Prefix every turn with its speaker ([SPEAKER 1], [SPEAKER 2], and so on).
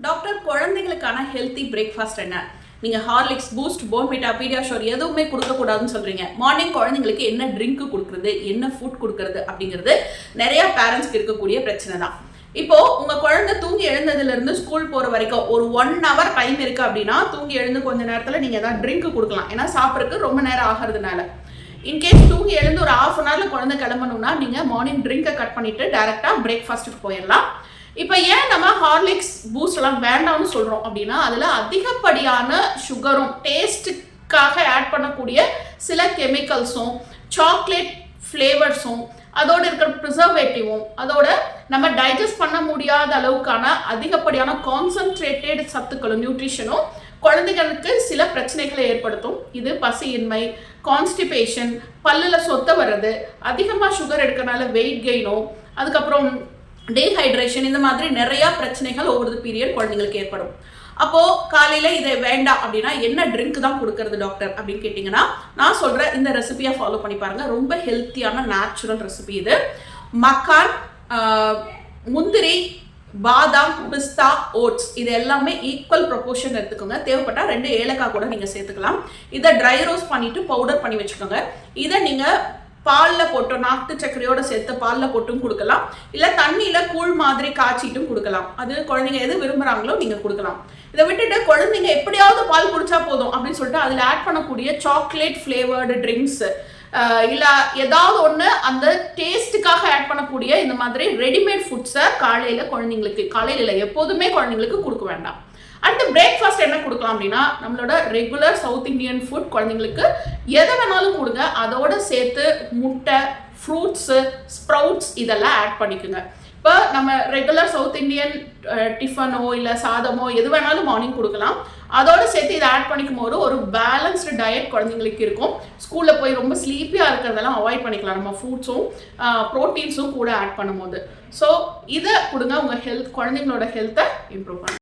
[SPEAKER 1] Doctor குழந்தைகளுக்கான healthy breakfast என்ன? நீங்கள் ஹார்லிக்ஸ், பூஸ்ட், போர்ன்விட்டா, பீடியாஷோர் எதுவுமே கொடுக்கக்கூடாதுன்னு சொல்கிறீங்க. மார்னிங் குழந்தைங்களுக்கு என்ன ட்ரிங்க் கொடுக்குறது, என்ன ஃபுட் கொடுக்குறது அப்படிங்கிறது நிறையா பேரண்ட்ஸ்க்கு இருக்கக்கூடிய பிரச்சனை தான். இப்போ உங்கள் குழந்தை தூங்கி எழுந்ததுலேருந்து ஸ்கூல் போகிற வரைக்கும் ஒரு 1 hour டைம் இருக்குது அப்படின்னா தூங்கி எழுந்து கொஞ்ச நேரத்தில் நீங்கள் ஏதாவது ட்ரிங்க் கொடுக்கலாம். ஏன்னா சாப்பிட்றதுக்கு ரொம்ப நேரம் ஆகிறதுனால. இன்கேஸ் தூங்கி எழுந்து ஒரு 1/2 hour குழந்தை கிளம்பணும்னா நீங்கள் மார்னிங் ட்ரிங்கை கட் பண்ணிவிட்டு டேரெக்டாக பிரேக்ஃபாஸ்ட்டுக்கு போயிடலாம். இப்போ ஏன் நம்ம ஹார்லிக்ஸ், பூஸ்ட் எல்லாம் வேண்டாம்னு சொல்கிறோம் அப்படின்னா அதில் அதிகப்படியான சுகரும் டேஸ்ட்டுக்காக ஆட் பண்ணக்கூடிய சில கெமிக்கல்ஸும் சாக்லேட் ஃப்ளேவர்ஸும் அதோட இருக்கிற ப்ரிசர்வேட்டிவும் அதோட நம்ம டைஜஸ்ட் பண்ண முடியாத அளவுக்கான அதிகப்படியான கான்சன்ட்ரேட்டட் சத்துக்களும் நியூட்ரிஷனும் குழந்தைகளுக்கு சில பிரச்சனைகளை ஏற்படுத்தும். இது பசியின்மை, கான்ஸ்டிபேஷன், பல்லில் சொத்த வர்றது, அதிகமாக சுகர் எடுக்கிறனால வெயிட் கெயினும், அதுக்கப்புறம் டீஹைட்ரேஷன், இந்த மாதிரி நிறையா பிரச்சனைகள் ஒவ்வொரு பீரியட் குழந்தைங்களுக்கு ஏற்படும். அப்போது காலையில் இதை வேண்டாம் அப்படின்னா என்ன ட்ரிங்க் தான் கொடுக்கறது டாக்டர் அப்படின்னு கேட்டிங்கன்னா நான் சொல்கிற இந்த ரெசிபியை ஃபாலோ பண்ணி பாருங்கள். ரொம்ப ஹெல்த்தியான நேச்சுரல் ரெசிபி இது. மக்கான், முந்திரி, பாதாம், பிஸ்தா, ஓட்ஸ் இது எல்லாமே ஈக்குவல் ப்ரொபோர்ஷன் எடுத்துக்கோங்க. தேவைப்பட்டால் 2 ஏலக்காய் கூட நீங்கள் சேர்த்துக்கலாம். இதை ட்ரை ரோஸ்ட் பண்ணிவிட்டு பவுடர் பண்ணி வச்சுக்கோங்க. இதை நீங்கள் பாலில் போட்டு நாட்டு சர்க்கரையோடு சேர்த்து பாலில் போட்டும் கொடுக்கலாம், இல்லை தண்ணியில் கூழ் மாதிரி காய்ச்சிட்டும் கொடுக்கலாம். அது குழந்தைங்க எது விரும்புகிறாங்களோ நீங்கள் கொடுக்கலாம். இதை விட்டுட்டு குழந்தைங்க எப்படியாவது பால் குடிச்சா போதும் அப்படின்னு சொல்லிட்டு அதில் ஆட் பண்ணக்கூடிய சாக்லேட் ஃப்ளேவர்டு ட்ரிங்க்ஸு இல்லை ஏதாவது ஒன்று அந்த டேஸ்ட்டுக்காக ஆட் பண்ணக்கூடிய இந்த மாதிரி ரெடிமேட் ஃபுட்ஸை காலையில் குழந்தைங்களுக்கு, காலையில் இல்லை எப்போதுமே குழந்தைங்களுக்கு கொடுக்க வேண்டாம். அடுத்து பிரேக்ஃபாஸ்ட் என்ன கொடுக்கலாம் அப்படின்னா நம்மளோட ரெகுலர் சவுத் இண்டியன் ஃபுட் குழந்தைங்களுக்கு எதை வேணாலும் கொடுங்க. அதோட சேர்த்து முட்டை, ஃப்ரூட்ஸு, ஸ்ப்ரவுட்ஸ் இதெல்லாம் ஆட் பண்ணிக்கோங்க. இப்போ நம்ம ரெகுலர் சவுத் இண்டியன் டிஃபனோ இல்லை சாதமோ எது வேணாலும் மார்னிங் கொடுக்கலாம். அதோடு சேர்த்து இதை ஆட் பண்ணிக்கும் போது ஒரு பேலன்ஸ்டு டயட் குழந்தைங்களுக்கு இருக்கும். ஸ்கூலில் போய் ரொம்ப ஸ்லீப்பியாக இருக்கிறதெல்லாம் அவாய்ட் பண்ணிக்கலாம் நம்ம ஃப்ரூட்ஸும் ப்ரோட்டீன்ஸும் கூட ஆட் பண்ணும்போது. ஸோ இதை கொடுங்க, உங்கள் குழந்தைங்களோட ஹெல்த்தை இம்ப்ரூவ் பண்ணுங்க.